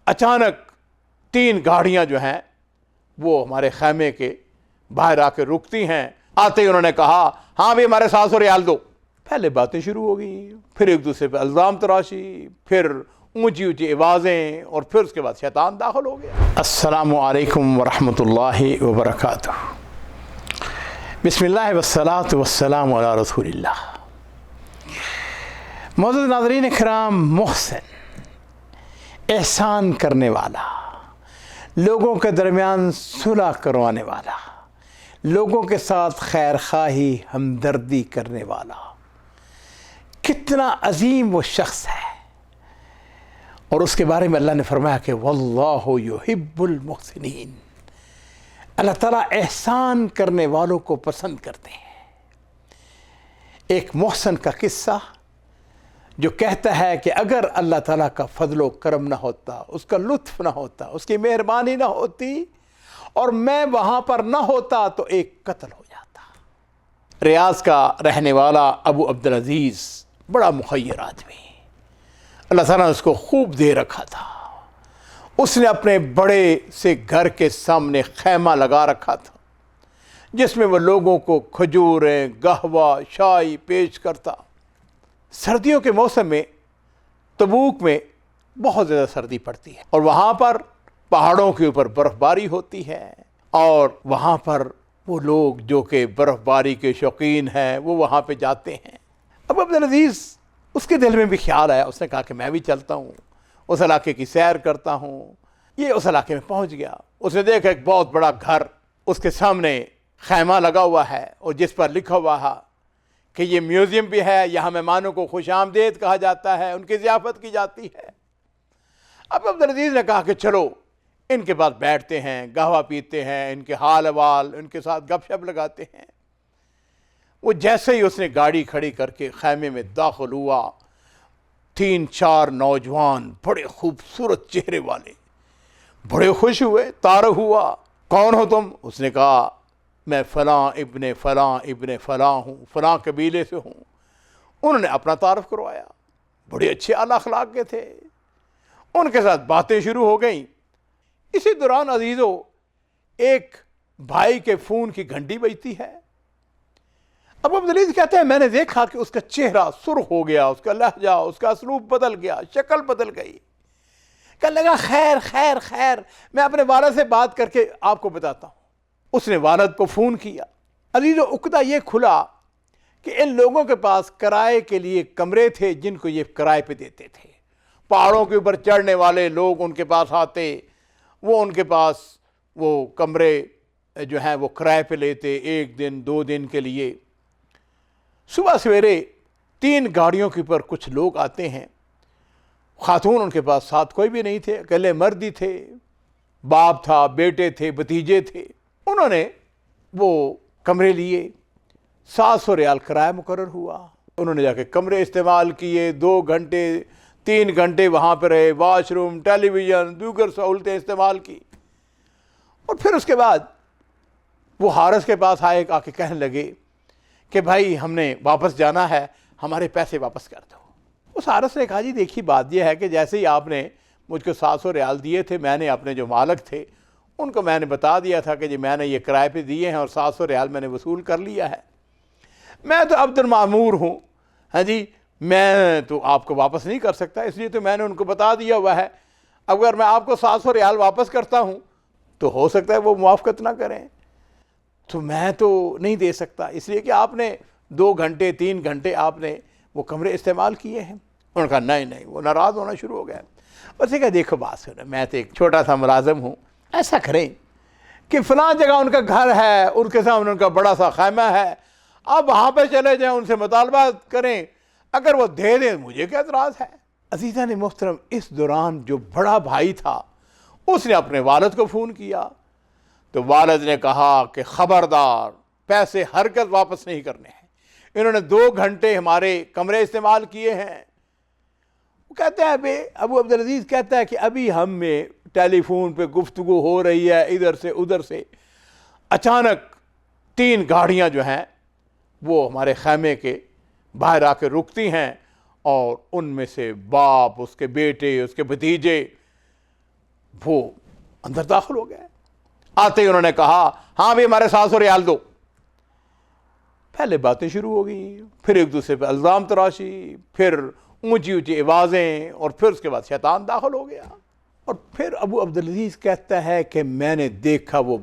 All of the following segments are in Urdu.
اچانک 3 گاڑیاں جو ہیں وہ ہمارے خیمے کے باہر آ کے رکتی ہیں. آتے ہی انہوں نے کہا ہاں بھی ہمارے 700 ریال دو. پہلے باتیں شروع ہو گئی, پھر ایک دوسرے پہ الزام تراشی, پھر اونچی اونچی آوازیں, اور پھر اس کے بعد شیطان داخل ہو گیا. السلام علیکم ورحمۃ اللہ وبرکاتہ. بسم اللہ والصلاة والسلام علی رسول اللہ. معزز ناظرین کرام, محسن, احسان کرنے والا, لوگوں کے درمیان صلح کروانے والا, لوگوں کے ساتھ خیر خواہی ہمدردی کرنے والا, کتنا عظیم وہ شخص ہے. اور اس کے بارے میں اللہ نے فرمایا کہ واللہ یحب المحسنین, اللہ تعالیٰ احسان کرنے والوں کو پسند کرتے ہیں. ایک محسن کا قصہ جو کہتا ہے کہ اگر اللہ تعالیٰ کا فضل و کرم نہ ہوتا, اس کا لطف نہ ہوتا, اس کی مہربانی نہ ہوتی, اور میں وہاں پر نہ ہوتا تو ایک قتل ہو جاتا. ریاض کا رہنے والا ابو عبدالعزیز بڑا مخیر آدمی, اللہ تعالیٰ نے اس کو خوب دے رکھا تھا. اس نے اپنے بڑے سے گھر کے سامنے خیمہ لگا رکھا تھا, جس میں وہ لوگوں کو کھجوریں, قہوہ, چائے پیش کرتا. سردیوں کے موسم میں تبوک میں بہت زیادہ سردی پڑتی ہے, اور وہاں پر پہاڑوں کے اوپر برف باری ہوتی ہے, اور وہاں پر وہ لوگ جو کہ برف باری کے شوقین ہیں وہ وہاں پہ جاتے ہیں. اب عبدالعزیز, اس کے دل میں بھی خیال آیا, اس نے کہا کہ میں بھی چلتا ہوں, اس علاقے کی سیر کرتا ہوں. یہ اس علاقے میں پہنچ گیا. اس نے دیکھا ایک بہت بڑا گھر, اس کے سامنے خیمہ لگا ہوا ہے, اور جس پر لکھا ہوا ہے کہ یہ میوزیم بھی ہے, یہاں مہمانوں کو خوش آمدید کہا جاتا ہے, ان کی ضیافت کی جاتی ہے. اب عبدالعزیز نے کہا کہ چلو ان کے پاس بیٹھتے ہیں, قہوہ پیتے ہیں, ان کے حال احوال, ان کے ساتھ گپ شپ لگاتے ہیں. وہ جیسے ہی اس نے گاڑی کھڑی کر کے خیمے میں داخل ہوا, 3-4 نوجوان بڑے خوبصورت چہرے والے بڑے خوش ہوئے. تعارف ہوا, کون ہو تم؟ اس نے کہا میں فلاں ابن فلاں ابن فلاں ہوں, فلاں قبیلے سے ہوں. انہوں نے اپنا تعارف کروایا. بڑے اچھے اعلیٰ اخلاق کے تھے. ان کے ساتھ باتیں شروع ہو گئیں. اسی دوران عزیزو, ایک بھائی کے فون کی گھنٹی بجتی ہے. اب عبدالعزیز کہتے ہیں میں نے دیکھا کہ اس کا چہرہ سرخ ہو گیا, اس کا لہجہ, اس کا اسلوب بدل گیا, شکل بدل گئی. کہنے لگا خیر خیر خیر, میں اپنے والد سے بات کر کے آپ کو بتاتا ہوں. اس نے والد کو فون کیا. عزیزو, عقدہ یہ کھلا کہ ان لوگوں کے پاس کرائے کے لیے کمرے تھے جن کو یہ کرائے پہ دیتے تھے. پہاڑوں کے اوپر چڑھنے والے لوگ ان کے پاس آتے, وہ ان کے پاس وہ کمرے جو ہیں وہ کرائے پہ لیتے 1 دن 2 دن کے لیے. صبح سویرے 3 گاڑیوں کے اوپر کچھ لوگ آتے ہیں. خاتون ان کے پاس ساتھ کوئی بھی نہیں تھے, اکیلے مرد ہی تھے, باپ تھا, بیٹے تھے, بھتیجے تھے. انہوں نے وہ کمرے لیے. 700 ریال کرایہ مقرر ہوا. انہوں نے جا کے کمرے استعمال کیے, 2 گھنٹے 3 گھنٹے وہاں پہ رہے, واش روم, ٹیلی ویژن, دیگر سہولتیں استعمال کی. اور پھر اس کے بعد وہ حارث کے پاس آئے, آ کے کہنے لگے کہ بھائی ہم نے واپس جانا ہے, ہمارے پیسے واپس کر دو. اس حارث نے کہا جی دیکھیے بات یہ ہے کہ جیسے ہی آپ نے مجھ کو 700 ریال دیے تھے, میں نے اپنے جو مالک تھے ان کو میں نے بتا دیا تھا کہ جی میں نے یہ کرائے پہ دیے ہیں اور 700 ریال میں نے وصول کر لیا ہے. میں تو عبد المعمور ہوں, ہاں جی, میں تو آپ کو واپس نہیں کر سکتا, اس لیے تو میں نے ان کو بتا دیا ہوا ہے. اگر میں آپ کو 700 ریال واپس کرتا ہوں تو ہو سکتا ہے وہ موافقت نہ کریں, تو میں تو نہیں دے سکتا, اس لیے کہ آپ نے 2 گھنٹے 3 گھنٹے آپ نے وہ کمرے استعمال کیے ہیں. انہوں نے کہا نہیں, وہ ناراض ہونا شروع ہو گیا. اس نے کہا دیکھو بات سنو, میں تو ایک چھوٹا سا ملازم ہوں, ایسا کریں کہ فلاں جگہ ان کا گھر ہے, ان کے سامنے ان کا بڑا سا خیمہ ہے, آپ وہاں پہ چلے جائیں, ان سے مطالبہ کریں, اگر وہ دے دیں مجھے کیا اعتراض ہے. عزیزان محترم, اس دوران جو بڑا بھائی تھا اس نے اپنے والد کو فون کیا, تو والد نے کہا کہ خبردار, پیسے ہرگز واپس نہیں کرنے ہیں, انہوں نے 2 گھنٹے ہمارے کمرے استعمال کیے ہیں. وہ کہتے ہیں ابو عبدالعزیز کہتا ہے کہ ابھی ہم میں ٹیلی فون پہ گفتگو ہو رہی ہے ادھر سے ادھر سے, اچانک 3 گاڑیاں جو ہیں وہ ہمارے خیمے کے باہر آ کے رکتی ہیں, اور ان میں سے باپ, اس کے بیٹے, اس کے بھتیجے وہ اندر داخل ہو گئے. آتے ہی انہوں نے کہا ہاں بھی ہمارے 700 ریال دو. پہلے باتیں شروع ہو گئی, پھر ایک دوسرے پہ الزام تراشی, پھر اونچی اونچی آوازیں, اور پھر اس کے بعد شیطان داخل ہو گیا. اور پھر ابو عبدالعزیز کہتا ہے کہ میں نے دیکھا وہ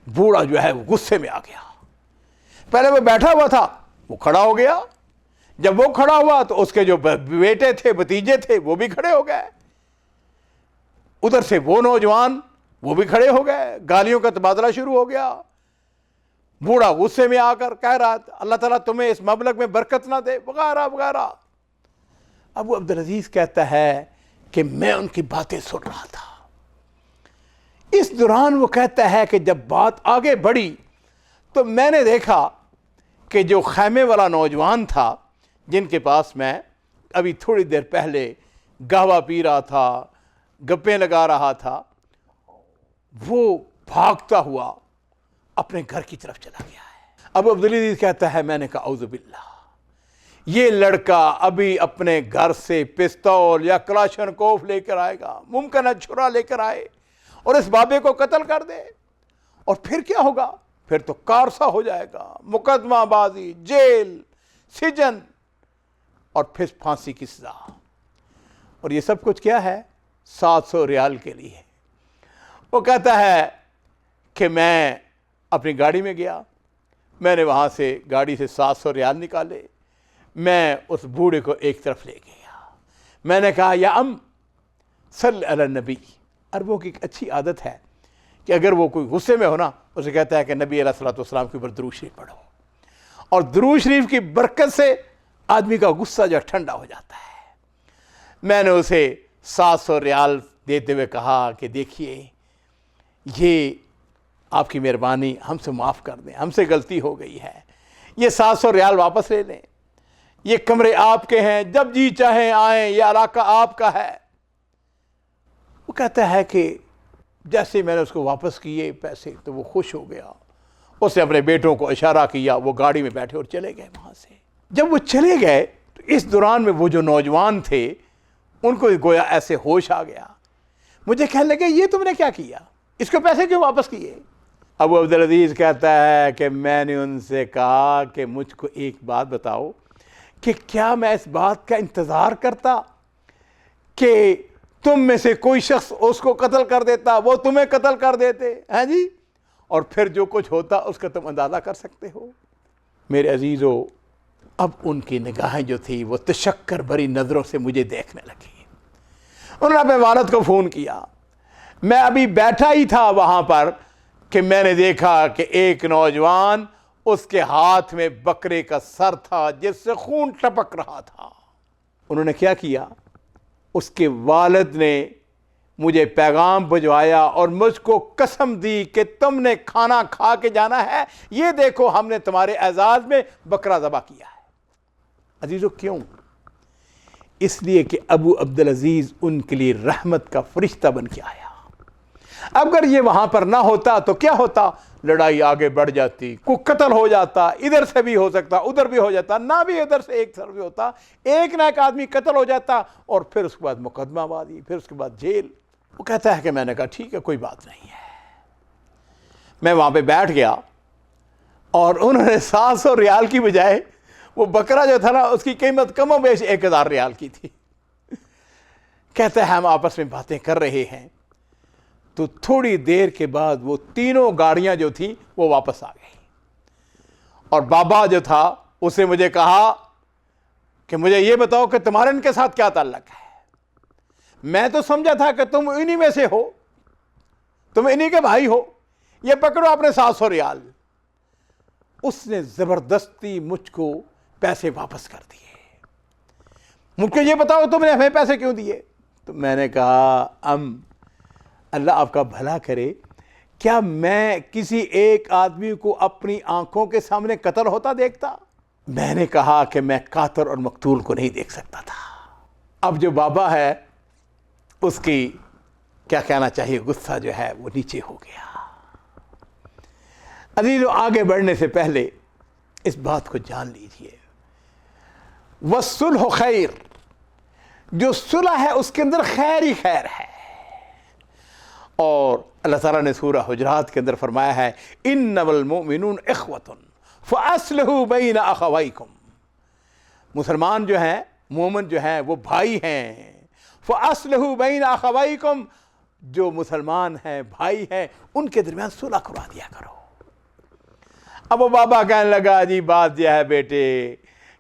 بوڑھا جو ہے وہ غصے میں آ گیا. پہلے وہ بیٹھا ہوا تھا, وہ کھڑا ہو گیا. جب وہ کھڑا ہوا تو اس کے جو بیٹے تھے, بھتیجے تھے, وہ بھی کھڑے ہو گئے. ادھر سے وہ نوجوان وہ بھی کھڑے ہو گئے. گالیوں کا تبادلہ شروع ہو گیا. بوڑھا غصے میں آ کر کہہ رہا اللہ تعالیٰ تمہیں اس مبلغ میں برکت نہ دے وغیرہ وغیرہ. ابو عبدالعزیز کہتا ہے کہ میں ان کی باتیں سن رہا تھا. اس دوران وہ کہتا ہے کہ جب بات آگے بڑھی تو میں نے دیکھا کہ جو خیمے والا نوجوان تھا, جن کے پاس میں ابھی تھوڑی دیر پہلے گہوا پی رہا تھا, گپیں لگا رہا تھا, وہ بھاگتا ہوا اپنے گھر کی طرف چلا گیا ہے. ابو عبدالعزیز کہتا ہے میں نے کہا اعوذ باللہ, یہ لڑکا ابھی اپنے گھر سے پستول یا کلاشن کوف لے کر آئے گا, ممکن ہے چھرا لے کر آئے اور اس بابے کو قتل کر دے, اور پھر کیا ہوگا؟ پھر تو کارسا ہو جائے گا, مقدمہ بازی, جیل, سجن, اور پھر پھانسی کی سزا. اور یہ سب کچھ کیا ہے؟ 700 ریال کے لیے. وہ کہتا ہے کہ میں اپنی گاڑی میں گیا, میں نے وہاں سے گاڑی سے 700 ریال نکالے, میں اس بوڑھے کو ایک طرف لے گیا. میں نے کہا یا صلی علی النبی. عربوں کی ایک اچھی عادت ہے کہ اگر وہ کوئی غصے میں ہونا, اسے کہتا ہے کہ نبی علیہ الصلوۃ والسلام کے اوپر درود شریف پڑھو, اور درود شریف کی برکت سے آدمی کا غصہ جو ٹھنڈا ہو جاتا ہے. میں نے اسے 700 ریال دیتے ہوئے کہا کہ دیکھیے یہ آپ کی مہربانی, ہم سے معاف کر دیں, ہم سے غلطی ہو گئی ہے, یہ 700 ریال واپس لے لیں, یہ کمرے آپ کے ہیں, جب جی چاہیں آئیں, یہ علاقہ آپ کا ہے. وہ کہتا ہے کہ جیسے میں نے اس کو واپس کیے پیسے تو وہ خوش ہو گیا. اس نے اپنے بیٹوں کو اشارہ کیا, وہ گاڑی میں بیٹھے اور چلے گئے وہاں سے. جب وہ چلے گئے تو اس دوران میں وہ جو نوجوان تھے ان کو گویا ایسے ہوش آ گیا. مجھے کہنے لگے یہ تم نے کیا کیا, اس کو پیسے کیوں واپس کیے؟ ابو عبدالعزیز کہتا ہے کہ میں نے ان سے کہا کہ مجھ کو ایک بات بتاؤ کہ کیا میں اس بات کا انتظار کرتا کہ تم میں سے کوئی شخص اس کو قتل کر دیتا, وہ تمہیں قتل کر دیتے ہیں جی, اور پھر جو کچھ ہوتا اس کا تم اندازہ کر سکتے ہو. میرے عزیزو, اب ان کی نگاہیں جو تھی وہ تشکر بھری نظروں سے مجھے دیکھنے لگی. انہوں نے اپنے والد کو فون کیا. میں ابھی بیٹھا ہی تھا وہاں پر کہ میں نے دیکھا کہ ایک نوجوان, اس کے ہاتھ میں بکرے کا سر تھا جس سے خون ٹپک رہا تھا. انہوں نے کیا کیا؟ اس کے والد نے مجھے پیغام بھجوایا اور مجھ کو قسم دی کہ تم نے کھانا کھا کے جانا ہے, یہ دیکھو ہم نے تمہارے اعزاز میں بکرا ذبح کیا ہے. عزیزو کیوں؟ اس لیے کہ ابو عبدالعزیز ان کے لیے رحمت کا فرشتہ بن کے آیا. اگر یہ وہاں پر نہ ہوتا تو کیا ہوتا؟ لڑائی آگے بڑھ جاتی, کوئی قتل ہو جاتا, ادھر سے بھی ہو سکتا, ادھر بھی ہو جاتا, نہ بھی ادھر سے ایک طرف بھی ہوتا, ایک نہ ایک آدمی قتل ہو جاتا, اور پھر اس کے بعد مقدمہ بازی, پھر اس کے بعد جیل. وہ کہتا ہے کہ میں نے کہا ٹھیک ہے کوئی بات نہیں ہے. میں وہاں پہ بیٹھ گیا اور انہوں نے 700 ریال کی بجائے وہ بکرا جو تھا نا اس کی قیمت کم و بیش 1000 ریال کی تھی. کہتا ہے ہم آپس میں باتیں کر رہے ہیں تو تھوڑی دیر کے بعد وہ تینوں گاڑیاں جو تھیں وہ واپس آ گئی, اور بابا جو تھا اس نے مجھے کہا کہ مجھے یہ بتاؤ کہ تمہارے ان کے ساتھ کیا تعلق ہے. میں تو سمجھا تھا کہ تم انہی میں سے ہو, تم انہی کے بھائی ہو, یہ پکڑو اپنے 700 ریال. اس نے زبردستی مجھ کو پیسے واپس کر دیے. مجھ کو یہ بتاؤ تم نے ہمیں پیسے کیوں دیے؟ تو میں نے کہا اللہ آپ کا بھلا کرے, کیا میں کسی ایک آدمی کو اپنی آنکھوں کے سامنے قتل ہوتا دیکھتا؟ میں نے کہا کہ میں قاتل اور مقتول کو نہیں دیکھ سکتا تھا. اب جو بابا ہے اس کی کیا کہنا چاہیے, غصہ جو ہے وہ نیچے ہو گیا. عزیزو, آگے بڑھنے سے پہلے اس بات کو جان لیجئے, وَالصُّلْحُ خَيْرٌ, جو صلح ہے اس کے اندر خیر ہی خیر ہے. اللہ تعالیٰ نے سورہ حجرات کے اندر فرمایا ہے انما المؤمنون اخوۃ فاصلحوا بین اخویکم، مسلمان جو ہیں، مومن جو ہیں وہ بھائی ہیں، فاصلحوا بین اخویکم، جو مسلمان ہیں بھائی ہیں ان کے درمیان صلح کروا دیا کرو۔ اب وہ بابا کہنے لگا جی بات یہ ہے بیٹے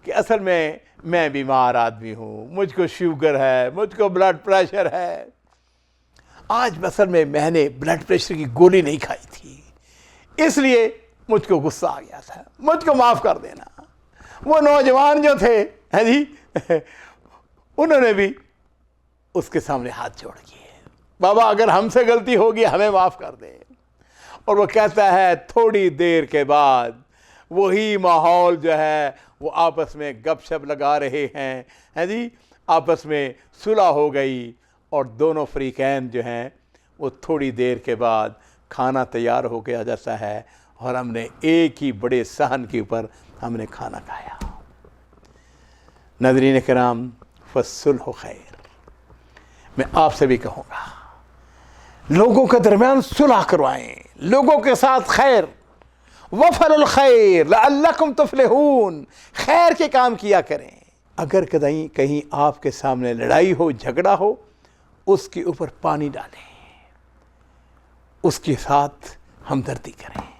کہ اصل میں بیمار آدمی ہوں، مجھ کو شوگر ہے، مجھ کو بلڈ پریشر ہے، آج اصل میں نے بلڈ پریشر کی گولی نہیں کھائی تھی، اس لیے مجھ کو غصہ آ گیا تھا، مجھ کو معاف کر دینا۔ وہ نوجوان جو تھے جی انہوں نے بھی اس کے سامنے ہاتھ جوڑ دیے، بابا اگر ہم سے غلطی ہوگی ہمیں معاف کر دیں۔ اور وہ کہتا ہے تھوڑی دیر کے بعد وہی ماحول جو ہے وہ آپس میں گپ شپ لگا رہے ہیں جی، آپس میں صلح ہو گئی، اور دونوں فریقین جو ہیں وہ تھوڑی دیر کے بعد کھانا تیار ہو گیا جاتا ہے، اور ہم نے ایک ہی بڑے صحن کے اوپر ہم نے کھانا کھایا۔ ناظرین کرام، فالصلح خیر، میں آپ سے بھی کہوں گا لوگوں کے درمیان صلح کروائیں، لوگوں کے ساتھ خیر، وفعلوا الخیر لعلکم تفلحون، خیر کے کام کیا کریں۔ اگر کہیں آپ کے سامنے لڑائی ہو، جھگڑا ہو، اس کے اوپر پانی ڈالیں، اس کے ساتھ ہمدردی کریں۔